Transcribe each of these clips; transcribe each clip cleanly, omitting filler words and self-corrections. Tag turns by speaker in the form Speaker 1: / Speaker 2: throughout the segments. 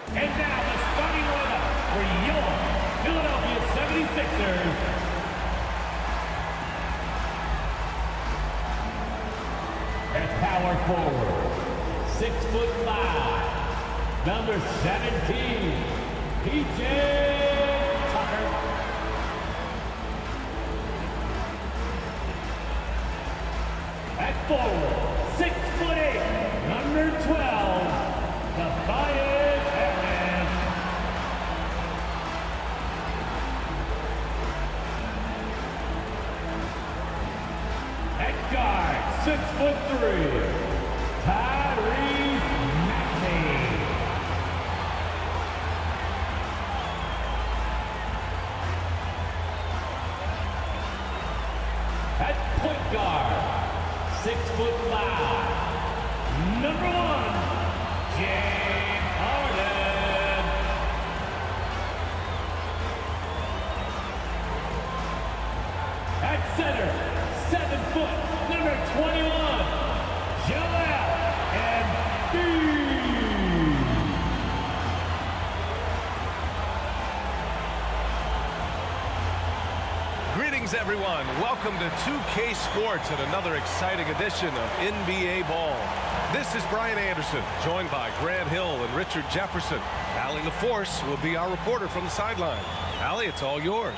Speaker 1: And now the starting lineup for your Philadelphia 76ers. At power forward, 6'5", number 17, P.J. Tucker. At forward, 6'8", number 12, Tobias Harris. At guard, 6'3", Tyrese Maxey. At point guard, 6'5", number 1, James Harden. At center, 7 foot, number 21, Joel Embiid.
Speaker 2: Greetings, everyone. Welcome to 2K Sports and another exciting edition of NBA Ball. This is Brian Anderson, joined by Grant Hill and Richard Jefferson. Allie LaForce will be our reporter from the sideline. Allie, it's all yours.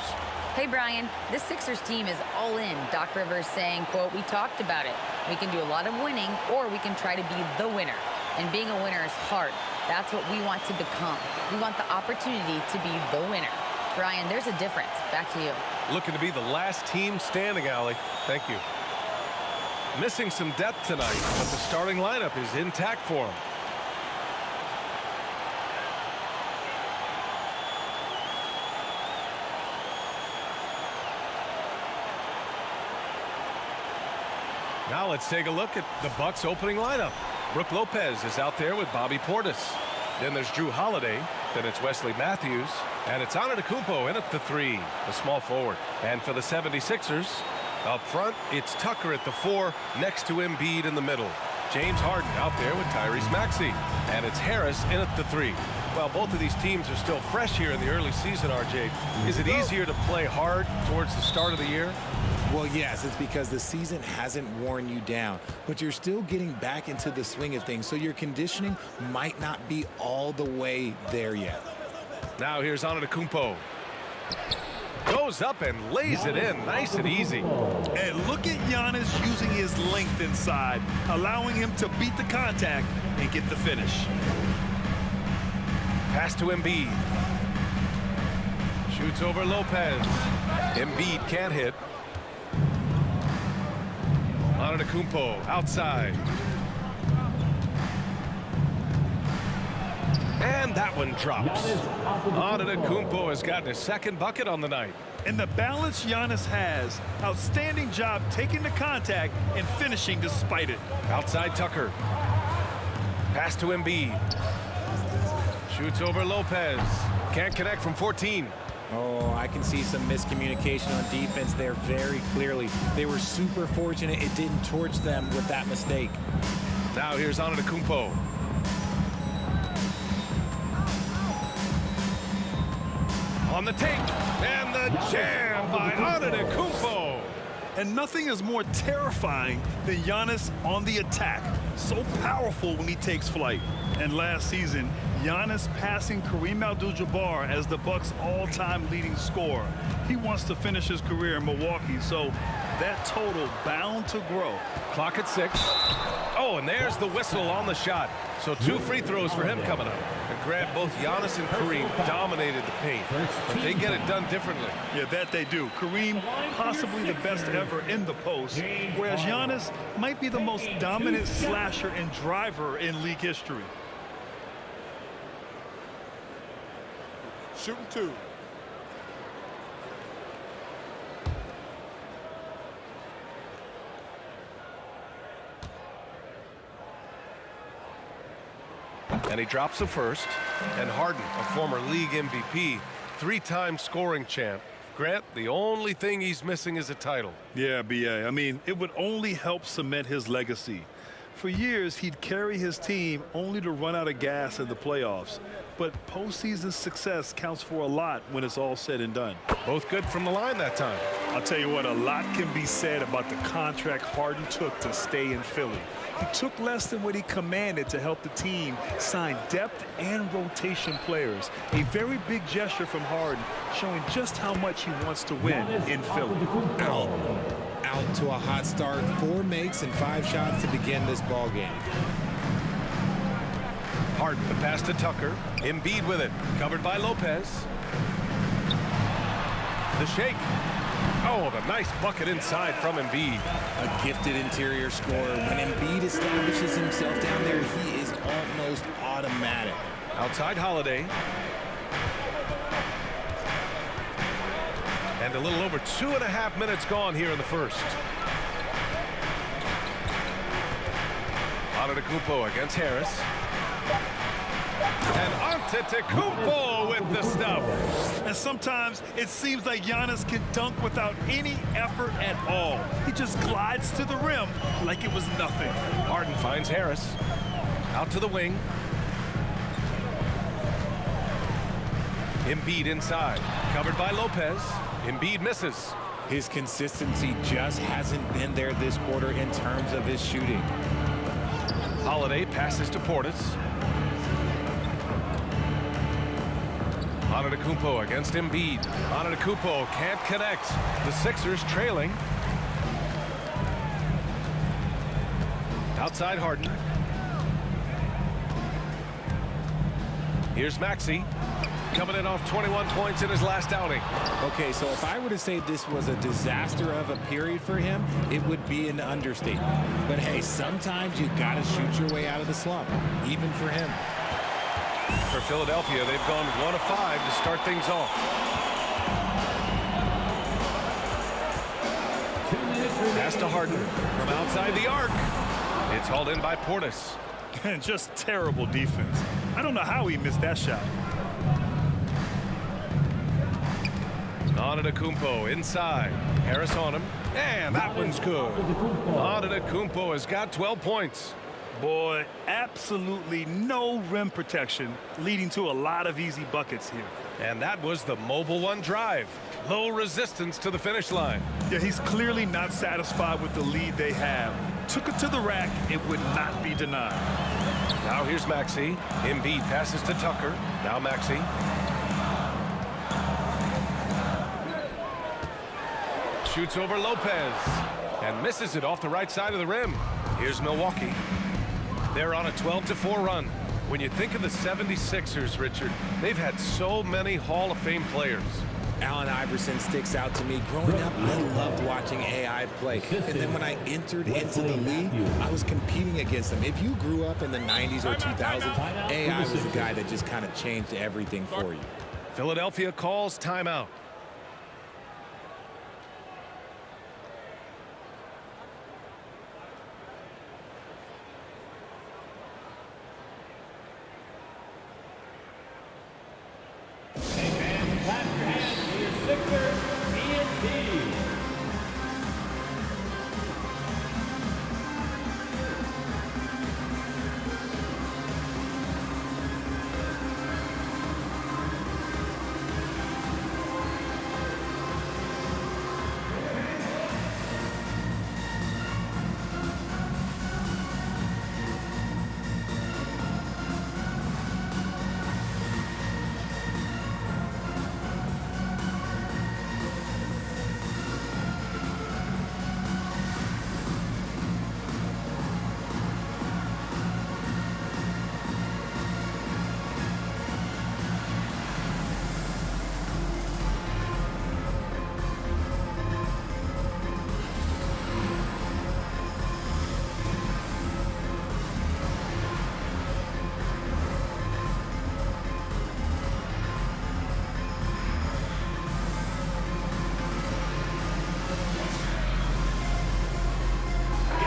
Speaker 3: Hey, Brian, this Sixers team is all in. Doc Rivers saying, quote, "We talked about it. We can do a lot of winning, or we can try to be the winner. And being a winner is hard. That's what we want to become. We want the opportunity to be the winner." Brian, there's a difference. Back to you.
Speaker 2: Looking to be the last team standing, Allie. Thank you. Missing some depth tonight, but the starting lineup is intact for him. Now let's take a look at the Bucks opening lineup. Brook Lopez is out there with Bobby Portis. Then there's Drew Holiday. Then it's Wesley Matthews. And it's Antetokounmpo in at the 3, the small forward. And for the 76ers, up front, it's Tucker at the 4, next to Embiid in the middle. James Harden out there with Tyrese Maxey. And it's Harris in at the 3. Well, both of these teams are still fresh here in the early season, RJ. Is it easier to play hard towards the start of the year?
Speaker 4: Well, yes, it's because the season hasn't worn you down, but you're still getting back into the swing of things, so your conditioning might not be all the way there yet.
Speaker 2: Now here's Antetokounmpo. Goes up and lays it in, nice and easy.
Speaker 5: And look at Giannis using his length inside, allowing him to beat the contact and get the finish.
Speaker 2: Pass to Embiid. Shoots over Lopez. Embiid can't hit. Antetokounmpo outside. And that one drops. Antetokounmpo has gotten his second bucket on the night.
Speaker 5: And the balance Giannis has, outstanding job taking the contact and finishing despite it.
Speaker 2: Outside Tucker. Pass to Embiid. Shoots over Lopez. Can't connect from 14.
Speaker 4: Oh, I can see some miscommunication on defense there very clearly. They were super fortunate it didn't torch them with that mistake.
Speaker 2: Now here's Antetokounmpo. On the take, and the jam by Antetokounmpo.
Speaker 5: And nothing is more terrifying than Giannis on the attack. So powerful when he takes flight. And last season, Giannis passing Kareem Abdul-Jabbar as the Bucks' all-time leading scorer. He wants to finish his career in Milwaukee, so that total bound to grow.
Speaker 2: Clock at 6. Oh, and there's the whistle on the shot. So 2 free throws for him coming up. And Grant, both Giannis and Kareem dominated the paint. But they get it done differently.
Speaker 5: Yeah, that they do. Kareem, possibly the best ever in the post, whereas Giannis might be the most dominant slasher and driver in league history.
Speaker 6: Shooting 2.
Speaker 2: And he drops the first. And Harden, a former league MVP, 3-time scoring champ. Grant, the only thing he's missing is a title.
Speaker 5: Yeah, B.A. I mean, it would only help cement his legacy. For years, he'd carry his team only to run out of gas in the playoffs. But postseason success counts for a lot when it's all said and done.
Speaker 2: Both good from the line that time.
Speaker 5: I'll tell you what, a lot can be said about the contract Harden took to stay in Philly. He took less than what he commanded to help the team sign depth and rotation players. A very big gesture from Harden, showing just how much he wants to win in Philly.
Speaker 4: Out to a hot start, 4 makes and 5 shots to begin this ball game.
Speaker 2: Harden, the pass to Tucker. Embiid with it, covered by Lopez. The shake. Oh, the nice bucket inside from Embiid.
Speaker 4: A gifted interior scorer. When Embiid establishes himself down there, he is almost automatic.
Speaker 2: Outside Holiday. And a little over 2.5 minutes gone here in the first. Antetokounmpo against Harris. And Antetokounmpo with the stuff.
Speaker 5: And sometimes it seems like Giannis can dunk without any effort at all. He just glides to the rim like it was nothing.
Speaker 2: Harden finds Harris. Out to the wing. Embiid inside. Covered by Lopez. Embiid misses.
Speaker 4: His consistency just hasn't been there this quarter in terms of his shooting.
Speaker 2: Holiday passes to Portis. Antetokounmpo against Embiid. Antetokounmpo can't connect. The Sixers trailing. Outside Harden. Here's Maxey. Coming in off 21 points in his last outing.
Speaker 4: Okay, so if I were to say this was a disaster of a period for him, it would be an understatement. But hey, sometimes you got to shoot your way out of the slump, even for him.
Speaker 2: For Philadelphia, they've gone 1 of 5 to start things off.
Speaker 1: 2 minutes remaining.
Speaker 2: Pass to Harden from outside the arc. It's hauled in by Portis.
Speaker 5: And just terrible defense. I don't know how he missed that shot.
Speaker 2: Antetokounmpo inside. Harris on him. And that one's good. Antetokounmpo has got 12 points.
Speaker 5: Boy, absolutely no rim protection, leading to a lot of easy buckets here.
Speaker 2: And that was the mobile one drive. Low resistance to the finish line.
Speaker 5: Yeah, he's clearly not satisfied with the lead they have. Took it to the rack, it would not be denied.
Speaker 2: Now here's Maxey. Embiid passes to Tucker. Now Maxey. Shoots over Lopez and misses it off the right side of the rim. Here's Milwaukee. They're on a 12-4 run. When you think of the 76ers, Richard, they've had so many Hall of Fame players.
Speaker 4: Allen Iverson sticks out to me. Growing up, I loved watching AI play. And then when I entered into the league, I was competing against them. If you grew up in the 90s or 2000s, AI was the guy that just kind of changed everything for you.
Speaker 2: Philadelphia calls timeout.
Speaker 1: And clap your hands for your Sixers, ENT.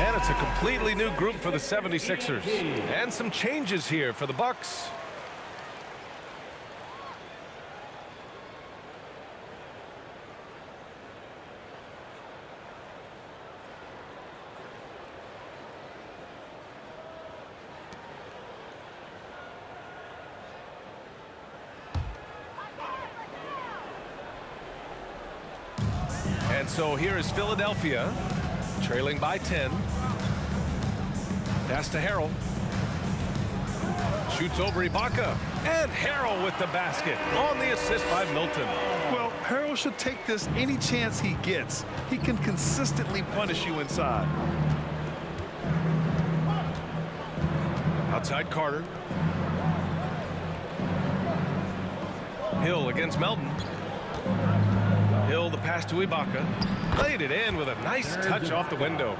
Speaker 2: And it's a completely new group for the 76ers. And some changes here for the Bucks. And so here is Philadelphia, trailing by 10. Pass to Harrell. Shoots over Ibaka. And Harrell with the basket on the assist by Milton.
Speaker 5: Well, Harrell should take this any chance he gets. He can consistently punish you inside.
Speaker 2: Outside Carter. Hill against Melton. Hill, the pass to Ibaka. Played it in with a nice touch off the window.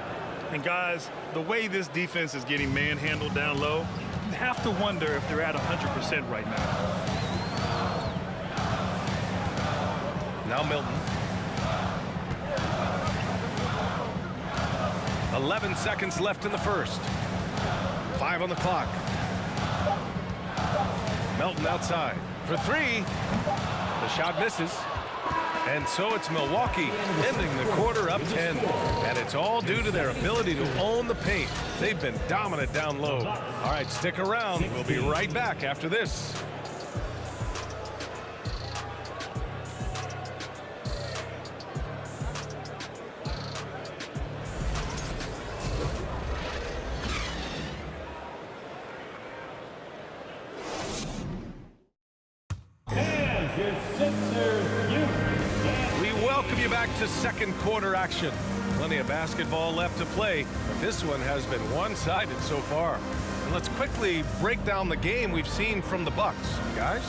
Speaker 5: And guys, the way this defense is getting manhandled down low, you have to wonder if they're at 100% right now.
Speaker 2: Now Milton. 11 seconds left in the first. 5 on the clock. Melton outside for 3. The shot misses. And so it's Milwaukee ending the quarter up 10. And it's all due to their ability to own the paint. They've been dominant down low. All right, stick around. We'll be right back after this. To second quarter action. Plenty of basketball left to play, but this one has been one-sided so far. And let's quickly break down the game we've seen from the Bucks. Guys?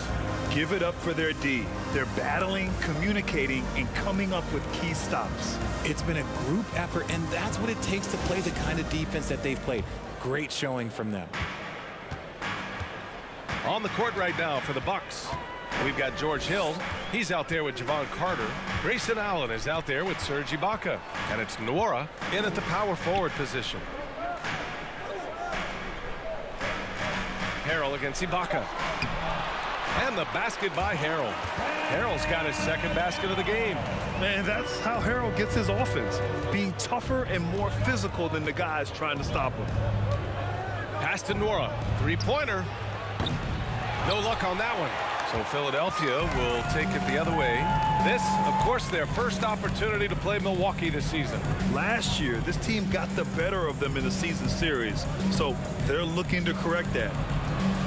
Speaker 5: Give it up for their D. They're battling, communicating, and coming up with key stops.
Speaker 4: It's been a group effort, and that's what it takes to play the kind of defense that they've played. Great showing from them.
Speaker 2: On the court right now for the Bucks, we've got George Hill. He's out there with Javon Carter. Grayson Allen is out there with Serge Ibaka. And it's Nwora in at the power forward position. Harrell against Ibaka. And the basket by Harrell. Harrell's got his second basket of the game.
Speaker 5: Man, that's how Harrell gets his offense. Being tougher and more physical than the guys trying to stop him.
Speaker 2: Pass to Nwora. Three-pointer. No luck on that one. So Philadelphia will take it the other way. This, of course, their first opportunity to play Milwaukee this season.
Speaker 5: Last year, this team got the better of them in the season series, so they're looking to correct that.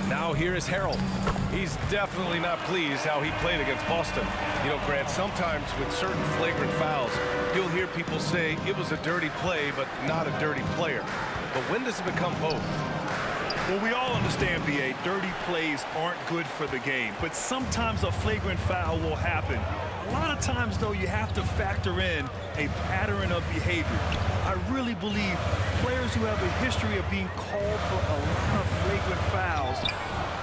Speaker 2: Now here is Harrell. He's definitely not pleased how he played against Boston. You know, Grant, sometimes with certain flagrant fouls, you'll hear people say it was a dirty play, but not a dirty player. But when does it become both?
Speaker 5: Well, we all understand, B.A., dirty plays aren't good for the game, but sometimes a flagrant foul will happen. A lot of times, though, you have to factor in a pattern of behavior. I really believe players who have a history of being called for a lot of flagrant fouls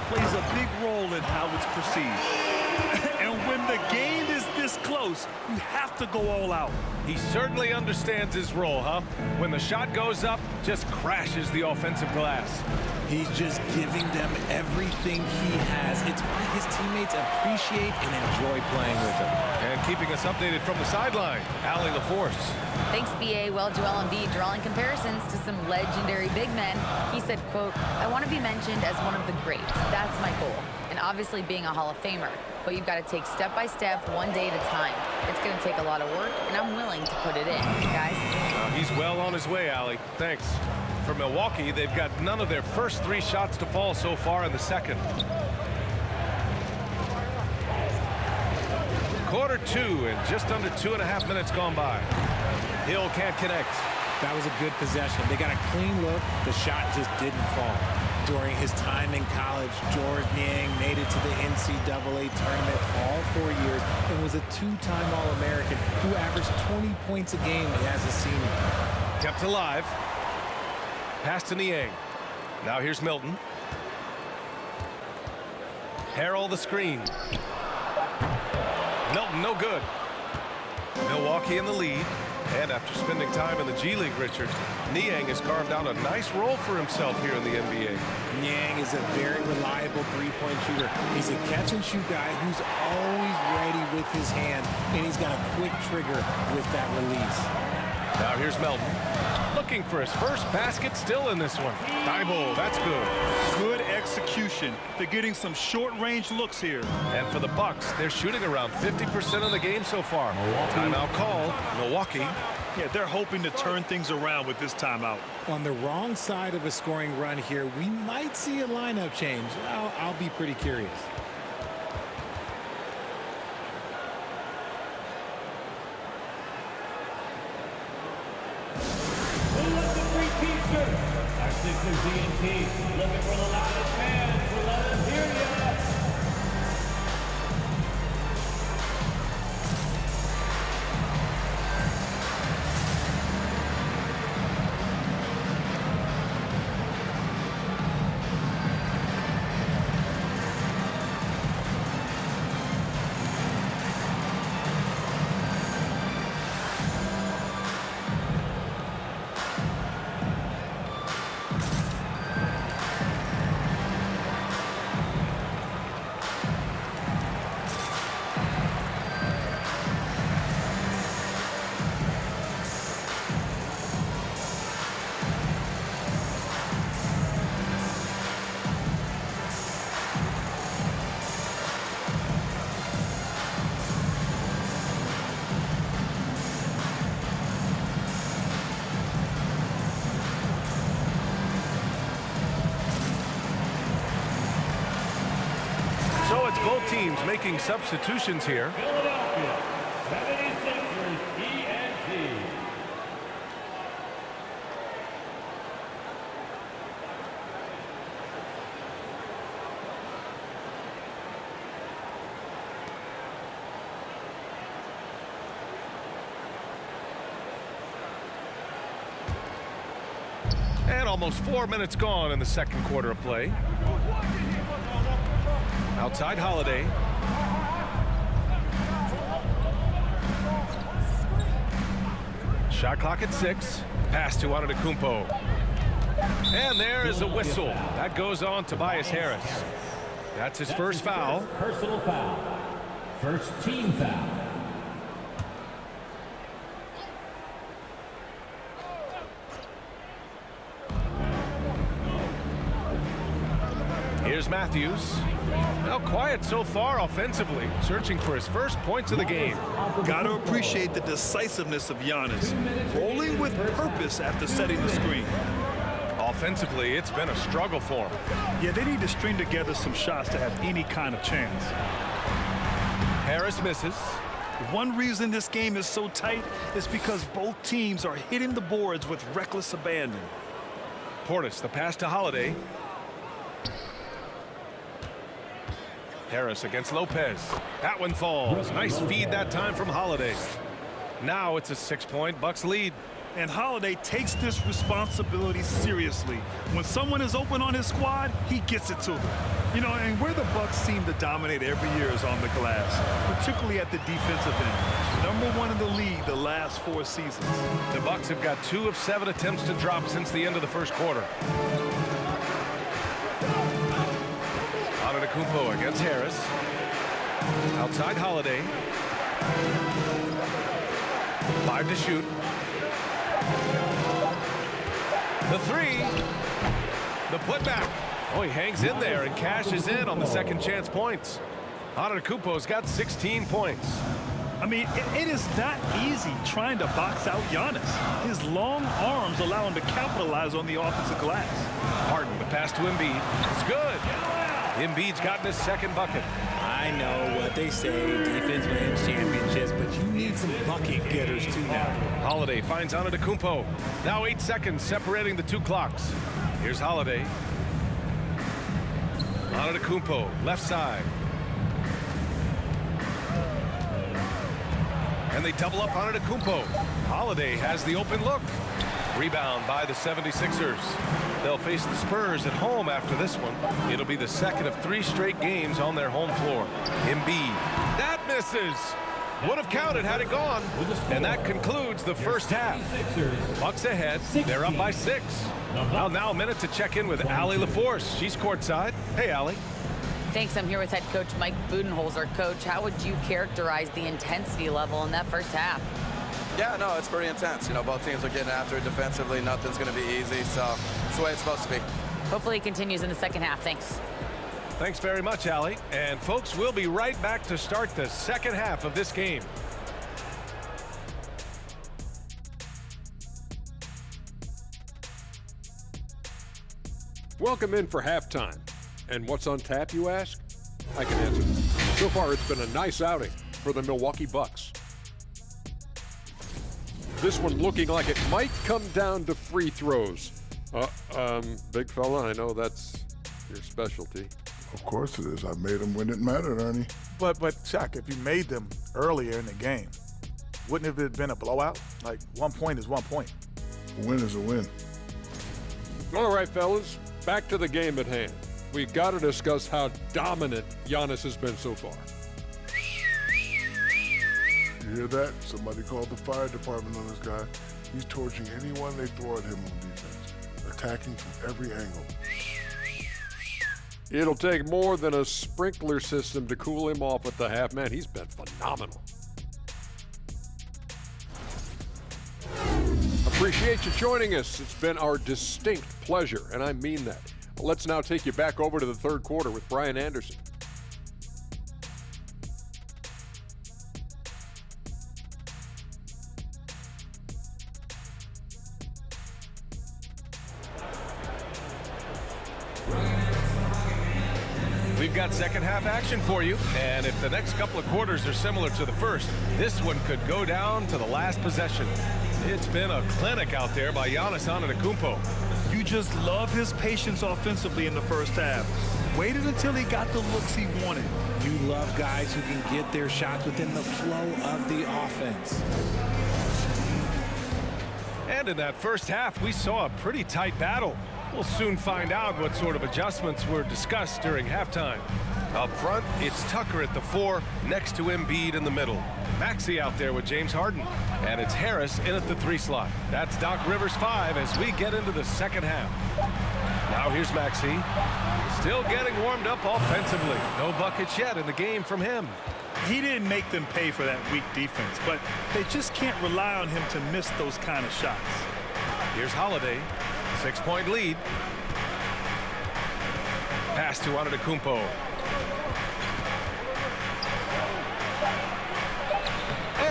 Speaker 5: plays a big role in how it's perceived. And when the game is this close, you have to go all out.
Speaker 2: He certainly understands his role, huh? When the shot goes up, just crashes the offensive glass.
Speaker 4: He's just giving them everything he has. It's why his teammates appreciate and enjoy playing with him.
Speaker 2: And keeping us updated from the sideline, Allie LaForce.
Speaker 3: Thanks, B.A. Well, Joel Embiid drawing comparisons to some legendary big men. He said, quote, "I want to be mentioned as one of the greats. That's my goal. And obviously being a Hall of Famer. But you've got to take step by step, one day at a time. It's going to take a lot of work, and I'm willing to put it in, guys."
Speaker 2: He's well on his way, Allie. Thanks. For Milwaukee, they've got none of their first 3 shots to fall so far in the second. Quarter 2 and just under 2.5 minutes gone by. Hill can't connect.
Speaker 4: That was a good possession. They got a clean look. The shot just didn't fall. During his time in college, George Niang made it to the NCAA tournament all 4 years and was a 2-time All-American who averaged 20 points a game as a senior.
Speaker 2: Kept alive. Pass to Niang. Now here's Milton. Harrell the screen. Milton no good. Milwaukee in the lead. And after spending time in the G League, Richard, Niang has carved out a nice role for himself here in the NBA.
Speaker 4: Niang is a very reliable three-point shooter. He's a catch-and-shoot guy who's always ready with his hand, and he's got a quick trigger with that release.
Speaker 2: Now here's Melton. Look looking for his first basket still in this one. Thibault, that's good.
Speaker 5: Good execution. They're getting some short-range looks here.
Speaker 2: And for the Bucks, they're shooting around 50% of the game so far. Timeout called. Milwaukee.
Speaker 5: Yeah, they're hoping to turn things around with this timeout.
Speaker 4: On the wrong side of a scoring run here, we might see a lineup change. I'll be pretty curious.
Speaker 1: Who left the free t-shirt? Our Sixers D&T looking for the loudest fans, so let us hear ya.
Speaker 2: So it's both teams making substitutions here.
Speaker 1: Philadelphia 76ers D&T.
Speaker 2: And almost 4 minutes gone in the second quarter of play. Outside Holiday. Shot clock at 6. Pass to Antetokounmpo. And there is a whistle. That goes on Tobias Harris. That's his first foul.
Speaker 1: Personal foul. First team foul.
Speaker 2: Here's Matthews. Now quiet so far offensively, searching for his first points of the game.
Speaker 5: Got to appreciate the decisiveness of Giannis, rolling with purpose after setting the screen.
Speaker 2: Offensively, it's been a struggle for him.
Speaker 5: Yeah, they need to string together some shots to have any kind of chance.
Speaker 2: Harris misses.
Speaker 5: One reason this game is so tight is because both teams are hitting the boards with reckless abandon.
Speaker 2: Portis, the pass to Holiday. Harris against Lopez. That one falls. Nice feed that time from Holiday. Now it's a 6-point Bucks lead.
Speaker 5: And Holiday takes this responsibility seriously. When someone is open on his squad, he gets it to them. You know, and where the Bucks seem to dominate every year is on the glass, particularly at the defensive end. #1 in the league the last 4 seasons.
Speaker 2: The Bucks have got 2 of 7 attempts to drop since the end of the first quarter. Antetokounmpo against Harris. Outside Holiday. 5 to shoot. The 3. The putback. Oh, he hangs in there and cashes in on the second chance points. Antetokounmpo's got 16 points.
Speaker 5: I mean, it is not easy trying to box out Giannis. His long arms allow him to capitalize on the offensive glass.
Speaker 2: Harden, the pass to Embiid. It's good. Embiid's gotten his second bucket.
Speaker 4: I know what they say, defense wins championships, but you need some bucket getters too now.
Speaker 2: Holiday finds Antetokounmpo. Now 8 seconds separating the 2 clocks. Here's Holiday. Antetokounmpo, left side. And they double up Antetokounmpo. Holiday has the open look. Rebound by the 76ers. They'll face the Spurs at home after this one. It'll be the second of 3 straight games on their home floor. Embiid. That misses. Would have counted had it gone. And that concludes the first half. Bucks ahead. They're up by 6. Well, now a minute to check in with Allie LaForce. She's courtside. Hey, Allie.
Speaker 3: Thanks. I'm here with head coach Mike Budenholzer. Coach, how would you characterize the intensity level in that first half?
Speaker 6: Yeah, no, it's pretty intense. You know, both teams are getting after it defensively. Nothing's going to be easy, so it's the way it's supposed to be.
Speaker 3: Hopefully it continues in the second half. Thanks.
Speaker 2: Thanks very much, Allie. And folks, we'll be right back to start the second half of this game.
Speaker 7: Welcome in for halftime. And what's on tap, you ask? I can answer. So far, it's been a nice outing for the Milwaukee Bucks. This one looking like it might come down to free throws. Big fella, I know that's your specialty.
Speaker 8: Of course it is. I made them when it mattered, Ernie.
Speaker 9: But Shaq, if you made them earlier in the game, wouldn't it have been a blowout? Like, 1 point is 1 point.
Speaker 8: A win is a win.
Speaker 7: All right, fellas, back to the game at hand. We got to discuss how dominant Giannis has been so far.
Speaker 8: You hear that? Somebody called the fire department on this guy. He's torching anyone they throw at him on defense, attacking from every angle.
Speaker 7: It'll take more than a sprinkler system to cool him off at the half. Man, he's been phenomenal. Appreciate you joining us. It's been our distinct pleasure, and I mean that. Let's now take you back over to the third quarter with Brian Anderson.
Speaker 2: We've got second half action for you, and if the next couple of quarters are similar to the first, this one could go down to the last possession. It's been a clinic out there by Giannis Antetokounmpo.
Speaker 5: You just love his patience offensively in the first half. Waited until he got the looks he wanted.
Speaker 4: You love guys who can get their shots within the flow of the offense.
Speaker 2: And in that first half, we saw a pretty tight battle. We'll soon find out what sort of adjustments were discussed during halftime. Up front, it's Tucker at the 4, next to Embiid in the middle. Maxey out there with James Harden. And it's Harris in at the 3 slot. That's Doc Rivers 5 as we get into the second half. Now here's Maxey. Still getting warmed up offensively. No buckets yet in the game from him.
Speaker 5: He didn't make them pay for that weak defense, but they just can't rely on him to miss those kind of shots.
Speaker 2: Here's Holiday. 6-point lead. Pass to Antetokounmpo.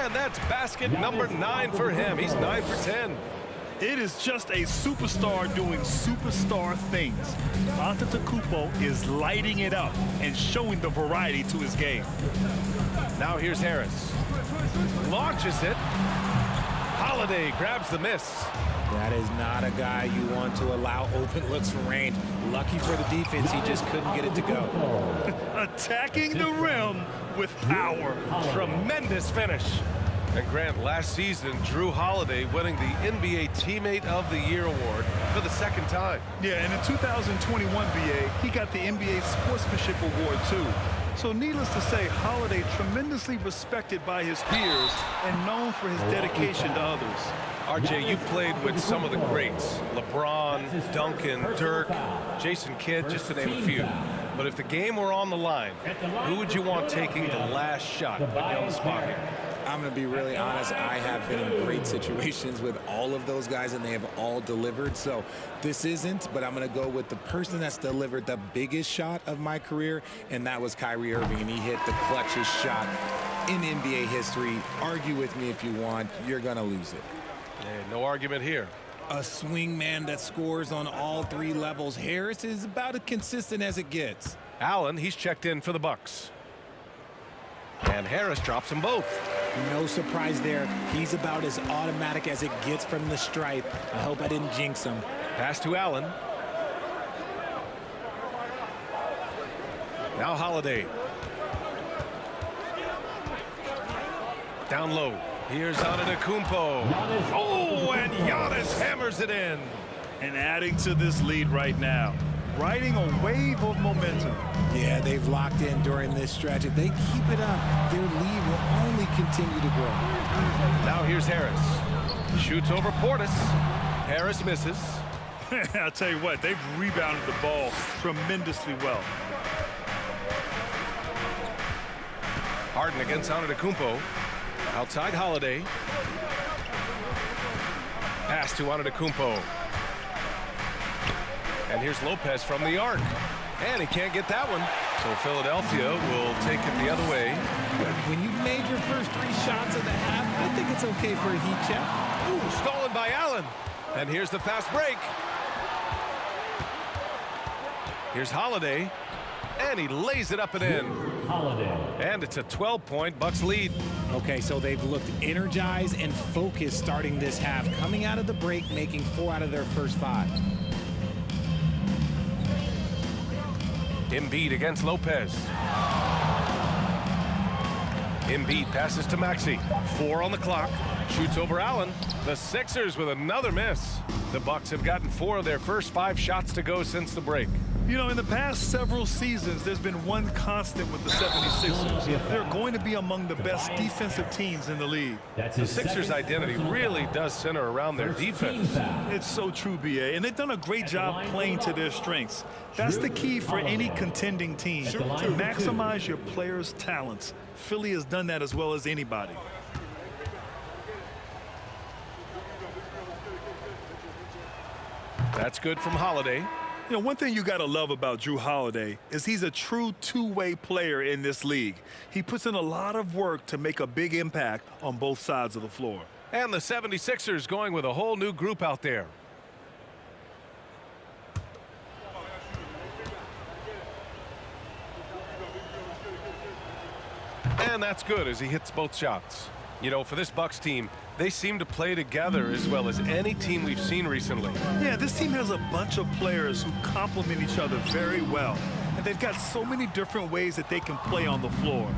Speaker 2: And that's basket number 9 for him. He's 9 for 10.
Speaker 5: It is just a superstar doing superstar things. Antetokounmpo is lighting it up and showing the variety to his game.
Speaker 2: Now here's Harris. Launches it. Holiday grabs the miss.
Speaker 4: That is not a guy you want to allow open looks from range. Lucky for the defense, he just couldn't get it to go.
Speaker 5: Attacking the rim with power.
Speaker 2: Tremendous finish. And Grant, last season, Drew Holiday winning the NBA Teammate of the Year award for the second time.
Speaker 5: Yeah, and in 2021 BA, he got the NBA Sportsmanship Award too. So needless to say, Holiday tremendously respected by his peers and known for his dedication to others.
Speaker 2: RJ, you played with some of the greats. LeBron, Duncan, Dirk, Jason Kidd, just to name a few. But if the game were on the line, who would you want taking the last shot? Put me on the spot here.
Speaker 4: I'm going to be really honest. I have been in great situations with all of those guys, and they have all delivered. So this isn't, but I'm going to go with the person that's delivered the biggest shot of my career, and that was Kyrie Irving, and he hit the clutchest shot in NBA history. Argue with me if you want. You're going to lose it.
Speaker 2: Hey, no argument here.
Speaker 4: A swing man that scores on all 3 levels. Harris is about as consistent as it gets.
Speaker 2: Allen, he's checked in for the Bucks. And Harris drops them both.
Speaker 4: No surprise there. He's about as automatic as it gets from the stripe. I hope I didn't jinx him.
Speaker 2: Pass to Allen. Now Holiday. Down low. Here's Antetokounmpo. Oh, and Giannis hammers it in.
Speaker 5: And adding to this lead right now, riding a wave of momentum.
Speaker 4: Yeah, they've locked in during this stretch. If they keep it up, their lead will only continue to grow.
Speaker 2: Now here's Harris. Shoots over Portis. Harris misses.
Speaker 5: I'll tell you what, they've rebounded the ball tremendously well.
Speaker 2: Harden against Antetokounmpo. Outside Holiday. Pass to Antetokounmpo. And here's Lopez from the arc. And he can't get that one. So Philadelphia will take it the other way.
Speaker 4: When you've made your first 3 shots of the half, I think it's okay for a heat check.
Speaker 2: Ooh, stolen by Allen. And here's the fast break. Here's Holiday. And he lays it up and in.
Speaker 1: Holiday.
Speaker 2: And it's a 12-point Bucks lead.
Speaker 4: Okay, so they've looked energized and focused starting this half, coming out of the break, making 4 out of their first 5.
Speaker 2: Embiid against Lopez. Embiid passes to Maxey. 4 on the clock. Shoots over Allen. The Sixers with another miss. The Bucks have gotten 4 of their first 5 shots to go since the break.
Speaker 5: You know, in the past several seasons, there's been one constant with the 76ers. They're going to be among the best defensive teams in the league.
Speaker 2: The Sixers' identity really does center around their defense.
Speaker 5: It's so true, B.A., and they've done a great job playing to their strengths. That's the key for any contending team, to maximize your players' talents. Philly has done that as well as anybody.
Speaker 2: That's good from Holiday.
Speaker 5: You know, one thing you got to love about Jrue Holiday is he's a true two-way player in this league. He puts in a lot of work to make a big impact on both sides of the floor.
Speaker 2: And the 76ers going with a whole new group out there. And that's good as he hits both shots. You know, for this Bucks team, they seem to play together as well as any team we've seen recently.
Speaker 5: Yeah, this team has a bunch of players who complement each other very well. And they've got so many different ways that they can play on the floor.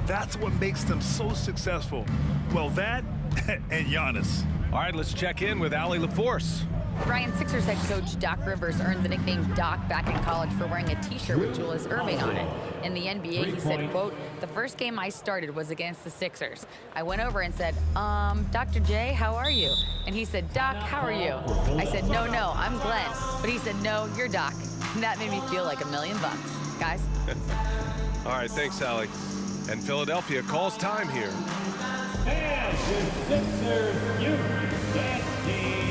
Speaker 5: That's what makes them so successful. Well, that and Giannis.
Speaker 2: All right, let's check in with Allie LaForce.
Speaker 3: Ryan, Sixers head coach Doc Rivers earned the nickname Doc back in college for wearing a t-shirt with Julius Erving on it. In the NBA, he said, quote, "The first game I started was against the Sixers. I went over and said, Dr. J, how are you?" And he said, "Doc, how are you?" I said, no, I'm Glenn." But he said, "No, you're Doc." And that made me feel like $1 million, guys.
Speaker 2: All right, thanks, Allie. And Philadelphia calls time here.
Speaker 1: And the Sixers youth dance team.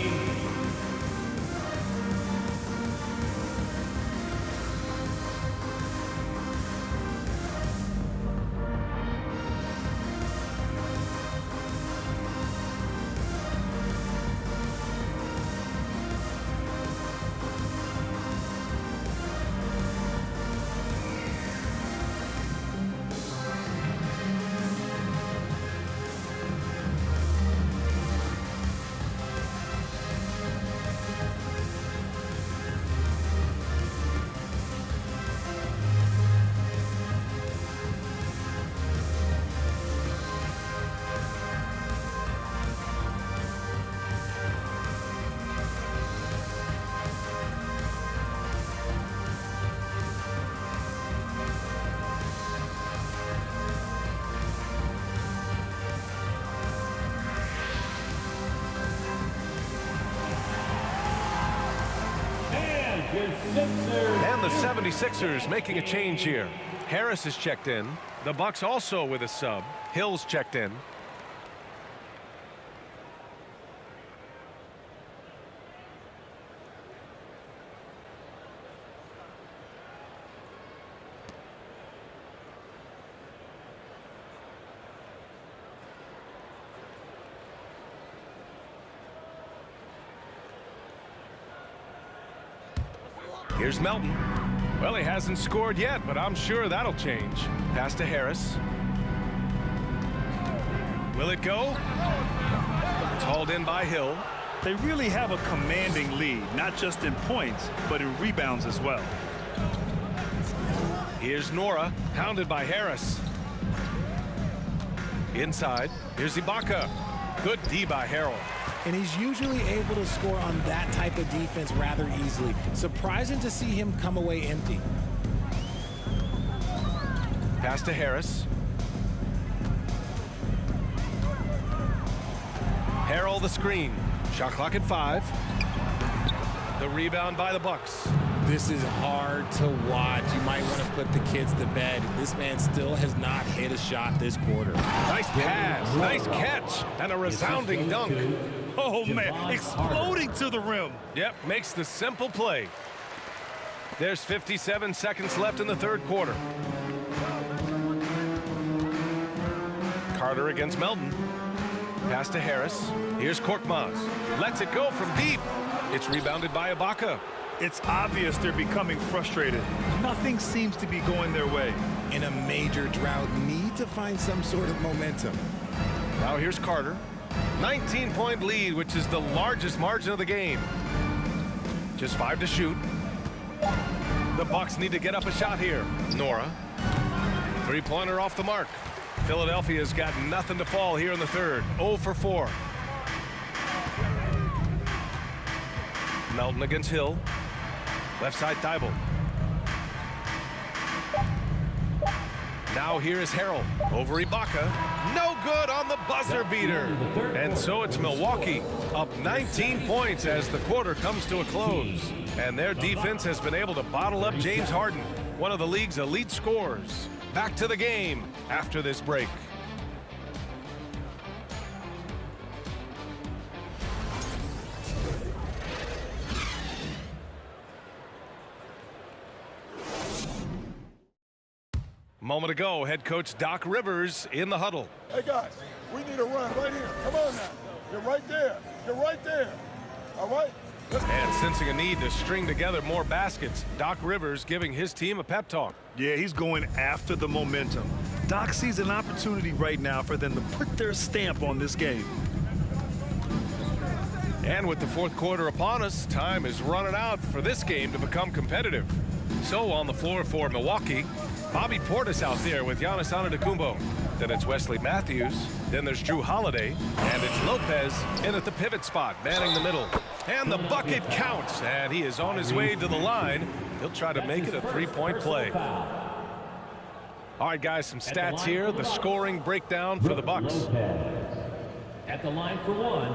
Speaker 2: And the 76ers making a change here. Harris is checked in. The Bucks also with a sub. Hill's checked in. Here's Melton. Well, he hasn't scored yet, but I'm sure that'll change. Pass to Harris. Will it go? It's hauled in by Hill.
Speaker 5: They really have a commanding lead, not just in points, but in rebounds as well.
Speaker 2: Here's Nora, hounded by Harris. Inside, here's Ibaka. Good D by Harrell.
Speaker 4: And he's usually able to score on that type of defense rather easily. Surprising to see him come away empty.
Speaker 2: Pass to Harris. Harrell the screen. Shot clock at 5. The rebound by the Bucks.
Speaker 4: This is hard to watch. You might want to put the kids to bed. This man still has not hit a shot this quarter.
Speaker 2: Nice pass, nice catch, and a resounding dunk.
Speaker 5: Oh, man,
Speaker 1: Javon
Speaker 5: exploding to the rim.
Speaker 2: Yep, makes the simple play. There's 57 seconds left in the third quarter. Carter against Melton. Pass to Harris. Here's Korkmaz. Lets it go from deep. It's rebounded by Ibaka.
Speaker 5: It's obvious they're becoming frustrated. Nothing seems to be going their way.
Speaker 4: In a major drought, need to find some sort of momentum.
Speaker 2: Now here's Carter. 19-point lead, which is the largest margin of the game. Just 5 to shoot. The Bucks need to get up a shot here. Nora. Three-pointer off the mark. Philadelphia's got nothing to fall here in the third. 0 for 4. Melton against Hill. Left side Thibault. Now here is Harrell over Ibaka. No good on the buzzer beater. And so it's Milwaukee up 19 points as the quarter comes to a close. And their defense has been able to bottle up James Harden, one of the league's elite scorers. Back to the game after this break. Moment ago, head coach Doc Rivers in the huddle.
Speaker 8: Hey, guys, we need a run right here. Come on now. You're right there. You're right there. All right?
Speaker 2: And sensing a need to string together more baskets, Doc Rivers giving his team a pep talk.
Speaker 5: Yeah, he's going after the momentum. Doc sees an opportunity right now for them to put their stamp on this game.
Speaker 2: And with the fourth quarter upon us, time is running out for this game to become competitive. So on the floor for Milwaukee, Bobby Portis out there with Giannis Antetokounmpo. Then it's Wesley Matthews. Then there's Drew Holiday. And it's Lopez in at the pivot spot, manning the middle. And the bucket counts. And he is on his way to the line. He'll try to make it a three-point play. All right, guys, some stats here. The scoring breakdown for the Bucks.
Speaker 1: At the line for one.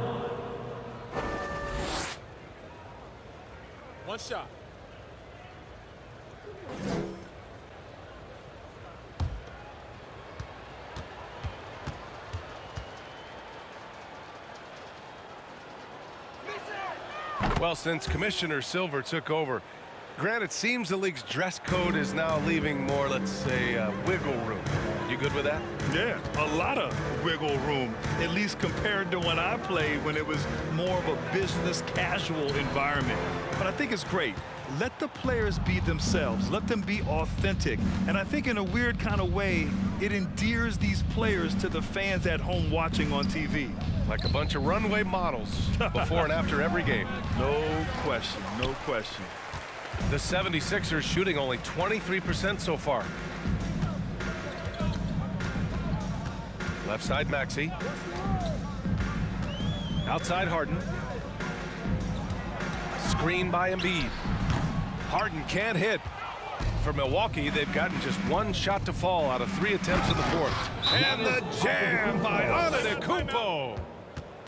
Speaker 10: One shot.
Speaker 2: Well, since Commissioner Silver took over, Grant, it seems the league's dress code is now leaving more, let's say, wiggle room. You good with that?
Speaker 5: Yeah, a lot of wiggle room, at least compared to when I played, when it was more of a business casual environment. But I think it's great. Let the players be themselves. Let them be authentic. And I think in a weird kind of way, it endears these players to the fans at home watching on TV.
Speaker 2: Like a bunch of runway models before and after every game.
Speaker 5: No question, no question.
Speaker 2: The 76ers shooting only 23% so far. Left side Maxey. Outside Harden. Screen by Embiid. Harden can't hit. For Milwaukee, they've gotten just one shot to fall out of 3 attempts in the fourth. And the jam by Antetokounmpo.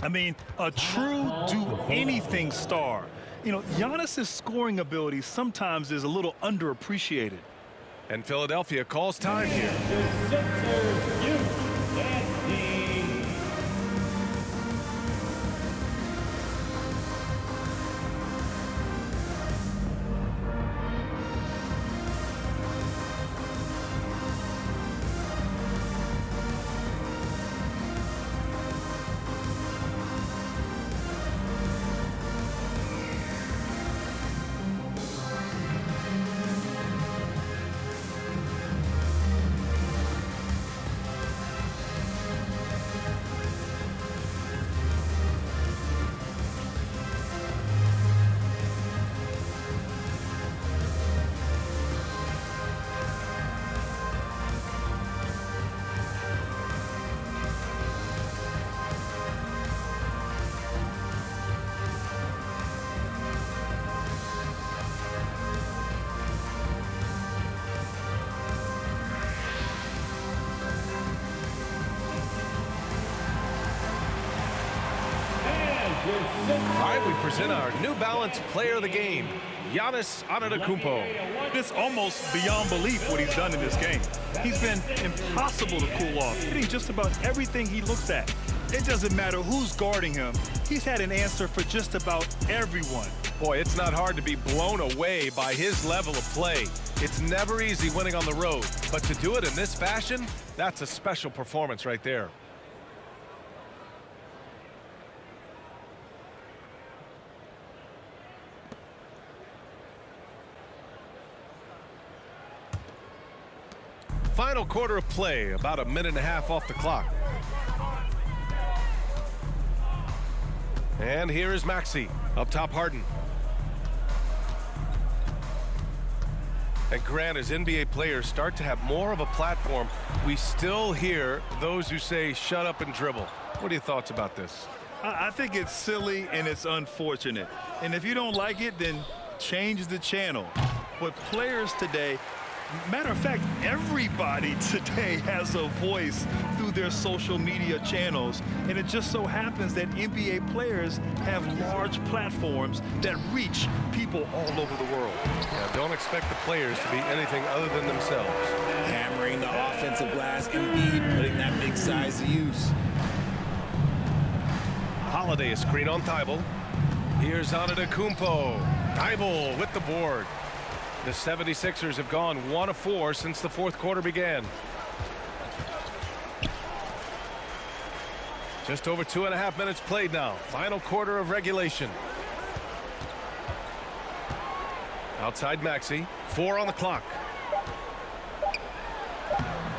Speaker 5: I mean, a true do-anything star. You know, Giannis's scoring ability sometimes is a little underappreciated.
Speaker 2: And Philadelphia calls time here.
Speaker 1: The Sixers, USD.
Speaker 2: All right, we present our New Balance Player of the Game, Giannis Antetokounmpo.
Speaker 5: It's almost beyond belief what he's done in this game. He's been impossible to cool off, hitting just about everything he looks at. It doesn't matter who's guarding him. He's had an answer for just about everyone.
Speaker 2: Boy, it's not hard to be blown away by his level of play. It's never easy winning on the road, but to do it in this fashion, that's a special performance right there. Final quarter of play, about a minute and a half off the clock. And here is Maxey, up top Harden. And Grant, as NBA players start to have more of a platform, we still hear those who say, shut up and dribble. What are your thoughts about this?
Speaker 5: I think it's silly and it's unfortunate. And if you don't like it, then change the channel. But players today, matter of fact, everybody today has a voice through their social media channels. And it just so happens that NBA players have large platforms that reach people all over the world.
Speaker 2: Yeah, don't expect the players to be anything other than themselves.
Speaker 4: Hammering the offensive glass, Embiid putting that big size to use.
Speaker 2: Holiday, a screen on Thibault. Here's Antetokounmpo. Thibault with the board. The 76ers have gone 1 of 4 since the fourth quarter began. Just over 2.5 minutes played now. Final quarter of regulation. Outside Maxey. 4 on the clock.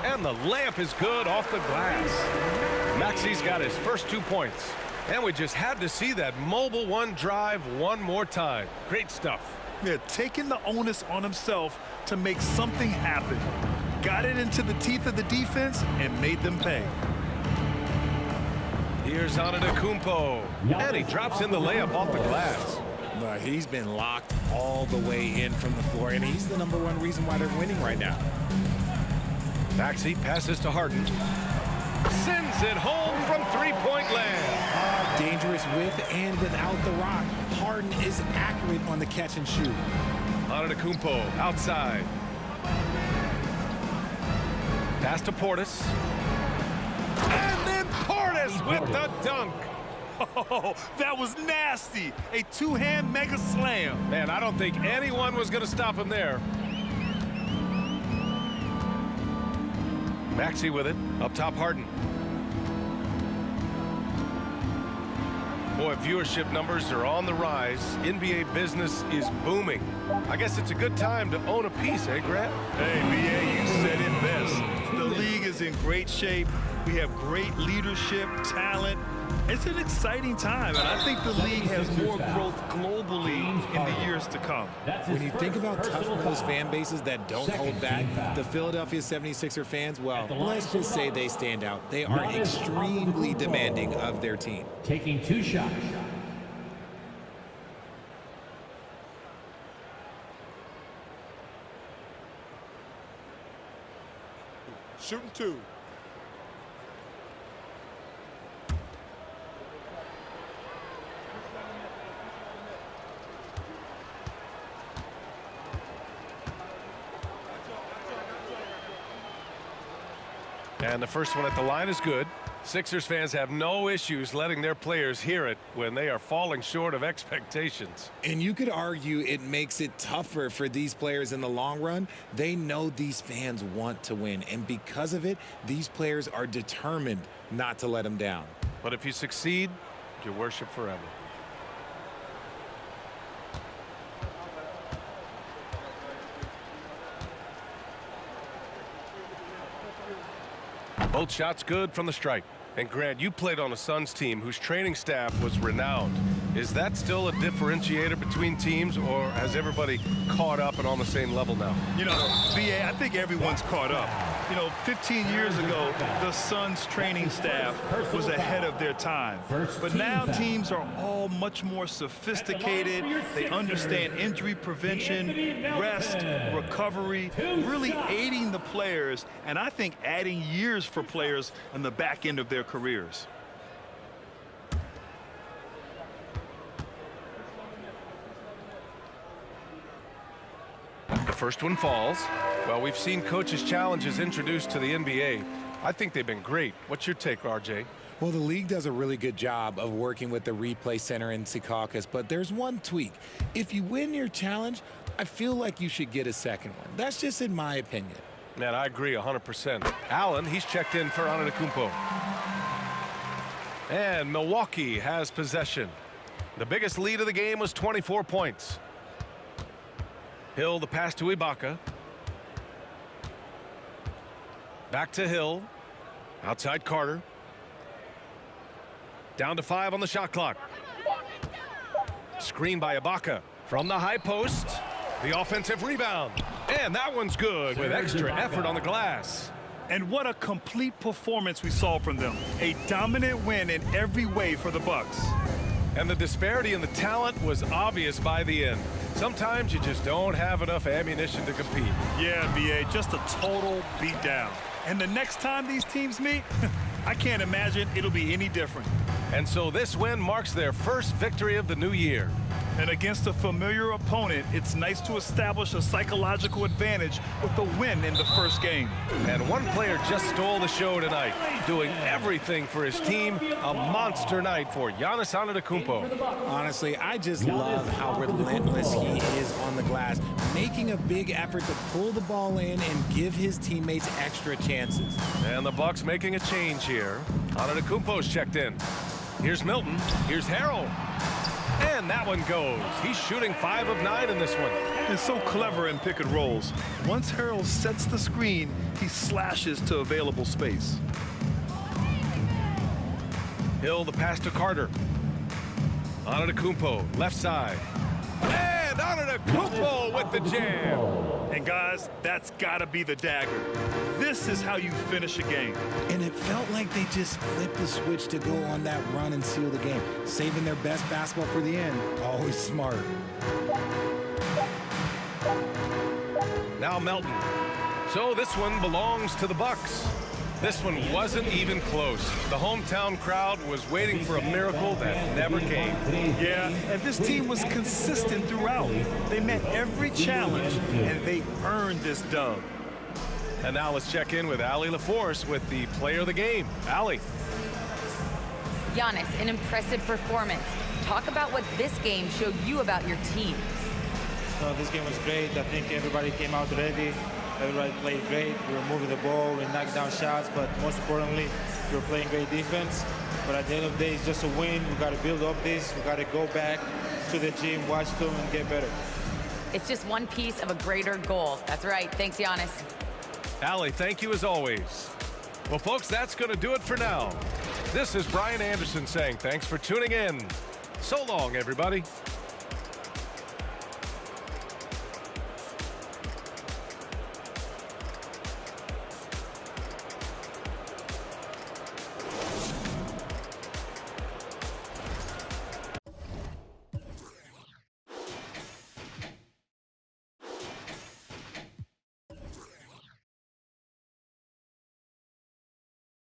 Speaker 2: And the layup is good off the glass. Maxey's got his first 2 points. And we just had to see that mobile one drive one more time. Great stuff.
Speaker 5: Yeah, taking the onus on himself to make something happen. Got it into the teeth of the defense and made them pay.
Speaker 2: Here's Antetokounmpo. And he drops in the layup off the glass.
Speaker 4: He's been locked all the way in from the floor, and he's the #1 reason why they're winning right now.
Speaker 2: Maxey passes to Harden. Sends it home from three-point land.
Speaker 4: Dangerous with and without the rock. Harden is accurate on the catch and shoot.
Speaker 2: Antetokounmpo outside. Pass to Portis. And then Portis with the dunk.
Speaker 5: Oh, that was nasty. A two-hand mega slam.
Speaker 2: Man, I don't think anyone was going to stop him there. Maxey with it. Up top, Harden. Boy, viewership numbers are on the rise. NBA business is booming. I guess it's a good time to own a piece, eh, Grant?
Speaker 5: Hey, BA, you said it best. The league is in great shape. We have great leadership, talent. It's an exciting time, and I think the league has more growth globally in the years to come.
Speaker 4: When you think about tough-nosed fan bases that don't hold back, the Philadelphia 76er fans, well, let's just say they stand out. They are extremely demanding of their team.
Speaker 1: Taking 2 shots.
Speaker 8: Shooting 2.
Speaker 2: And the first one at the line is good. Sixers fans have no issues letting their players hear it when they are falling short of expectations.
Speaker 4: And you could argue it makes it tougher for these players in the long run. They know these fans want to win, and because of it, these players are determined not to let them down.
Speaker 2: But if you succeed, you worship forever. Both shots good from the stripe. And Grant, you played on a Suns team whose training staff was renowned. Is that still a differentiator between teams, or has everybody caught up and on the same level now?
Speaker 5: You know, BA, I think everyone's caught up. You know, 15 years ago, the Suns training staff was ahead of their time. But now teams are all much more sophisticated. They understand injury prevention, rest, recovery, really aiding the players, and I think adding years for players on the back end of their careers.
Speaker 2: The first one falls. Well, we've seen coaches' challenges introduced to the NBA. I think they've been great. What's your take, RJ?
Speaker 4: Well, the league does a really good job of working with the replay center in Secaucus, but there's one tweak. If you win your challenge, I feel like you should get a second one. That's just in my opinion.
Speaker 2: Man, I agree 100%. Allen, he's checked in for Antetokounmpo. And Milwaukee has possession. The biggest lead of the game was 24 points. Hill, the pass to Ibaka. Back to Hill. Outside Carter. Down to 5 on the shot clock. Screen by Ibaka from the high post. The offensive rebound. And that one's good with extra effort on the glass.
Speaker 5: And what a complete performance we saw from them. A dominant win in every way for the Bucks.
Speaker 2: And the disparity in the talent was obvious by the end. Sometimes you just don't have enough ammunition to compete.
Speaker 5: Yeah, BA, just a total beatdown. And the next time these teams meet, I can't imagine it'll be any different.
Speaker 2: And so this win marks their first victory of the new year.
Speaker 5: And against a familiar opponent, it's nice to establish a psychological advantage with the win in the first game.
Speaker 2: And one player just stole the show tonight, doing everything for his team. A monster night for Giannis Antetokounmpo.
Speaker 4: Honestly, I just love how relentless he is on the glass, making a big effort to pull the ball in and give his teammates extra chances.
Speaker 2: And the Bucks making a change here. Antetokounmpo's checked in. Here's Milton. Here's Harrell. And that one goes. He's shooting 5 of 9 in this one.
Speaker 5: And so clever in pick and rolls. Once Harrell sets the screen, he slashes to available space.
Speaker 2: Hill, the pass to Carter. Antetokounmpo, left side. And Antetokounmpo with the jam.
Speaker 5: And guys, that's gotta be the dagger. This is how you finish a game.
Speaker 4: And it felt like they just flipped the switch to go on that run and seal the game, saving their best basketball for the end. Always smart.
Speaker 2: Now Melton. So this one belongs to the Bucks. This one wasn't even close. The hometown crowd was waiting for a miracle that never came.
Speaker 5: Yeah, and this team was consistent throughout. They met every challenge, and they earned this dub.
Speaker 2: And now let's check in with Allie LaForce with the player of the game. Allie.
Speaker 3: Giannis, an impressive performance. Talk about what this game showed you about your team.
Speaker 10: So this game was great. I think everybody came out ready. Everybody played great. We were moving the ball, we knocked down shots, but most importantly, we were playing great defense. But at the end of the day, it's just a win. We got to build up this. We got to go back to the gym, watch film, and get better.
Speaker 3: It's just one piece of a greater goal. That's right. Thanks, Giannis.
Speaker 2: Allie, thank you as always. Well, folks, that's going to do it for now. This is Brian Anderson saying thanks for tuning in. So long, everybody.